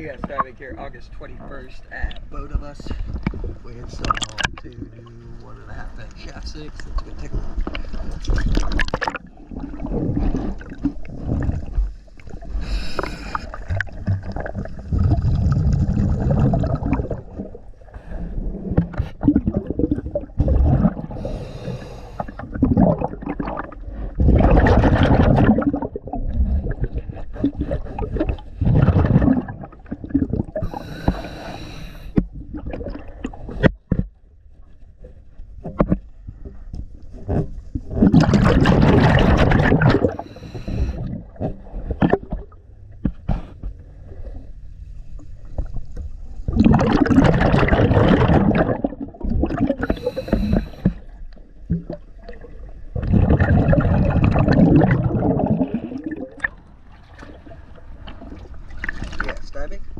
got started here August 21st at both of us. We installed 2 new 1.5 inch shaft sinks. Let's go take a look. Yeah, stabbing.